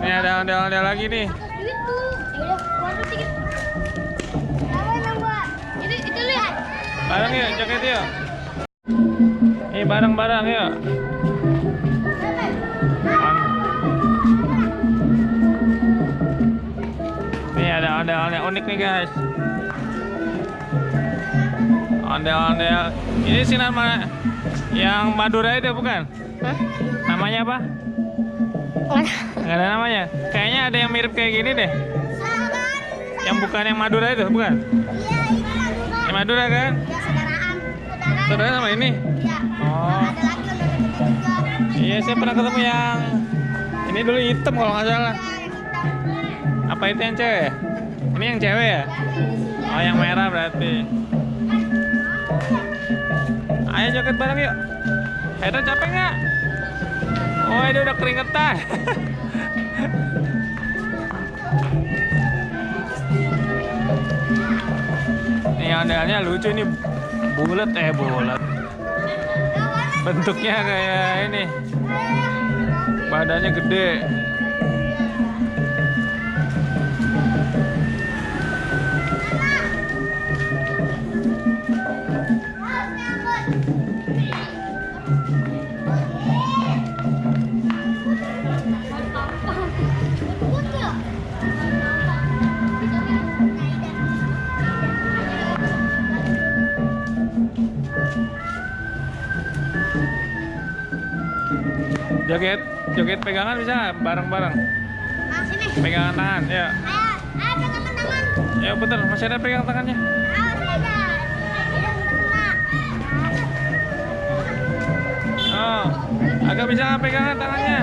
Ini ada ondel-ondel lagi nih. Itu. Ya udah, keluar dikit. Itu lihat. Bareng yuk, joget yuk. Ini bareng-bareng yuk. Ini ada ondel-ondel unik nih guys. Ondel-ondel. Ini sinar mana? Yang Madura itu bukan? Hah? Namanya apa? Nggak ada namanya. Kayaknya ada yang mirip kayak gini deh. Yang bukan yang Madura itu, bukan? Iya, ini Madura. Yang Madura kan? Ya, saudaraan. Saudara sama ini? Iya. Oh. Ada lagi udah deket juga. Iya, saya pernah ketemu yang ini dulu hitam kalau nggak salah. Ya, yang hitam. Apa itu yang cewek ya? Ini yang cewek ya? Oh, yang merah berarti. Ayo joget bareng yuk. Heda capek nggak? Oh, ini udah keringetan. Nih ondel-ondelnya lucu nih. Bulat. Bentuknya kayak ini. Badannya gede. Joget pegangan bisa nggak? Bareng-bareng. Sini. Pegangan tangan, ya. Ayo pegangan tangan. Ya betul, masih ada pegang tangannya. Awas aja. Oh, agak bisa nggak pegangan tangannya?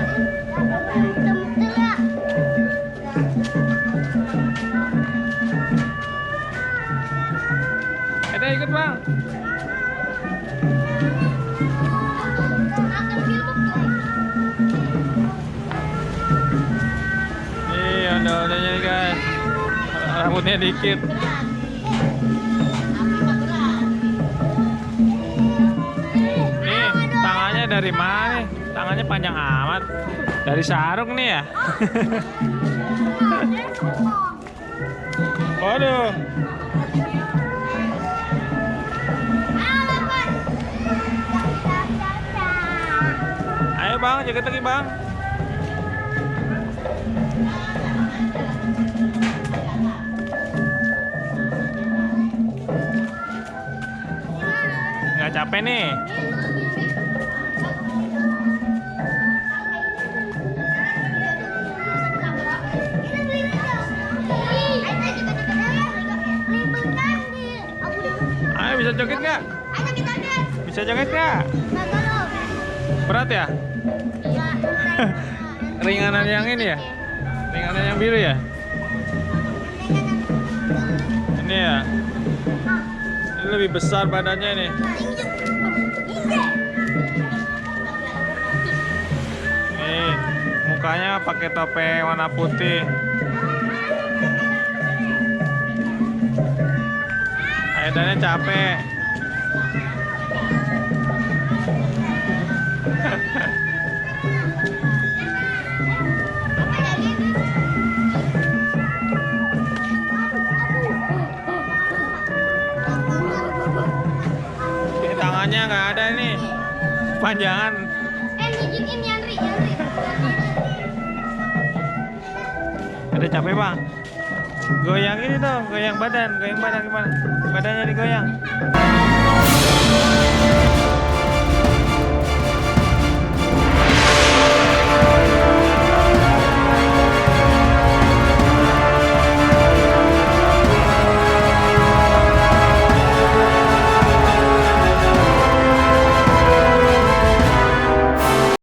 Ada ikut bang. Nih ondel-ondelnya nih guys. Rambutnya dikit. Nih tangannya dari mana nih? Tangannya panjang amat. Dari sarung nih ya. Waduh. Ayo bang, joget lagi bang. Nggak capek nih. Ayo bisa joget nggak? Bisa joget nggak? Berat ya? Ringanan yang ini ya? Ringanan yang biru ya? Ini ya? Ini lebih besar badannya nih. Nih, mukanya pakai topeng warna putih. Aedannya capek. Ini tangannya nggak ada nih, panjangan. Nunjukin Yandri. Ada capek bang. Goyang ini dong, goyang badan gimana? Badannya digoyang.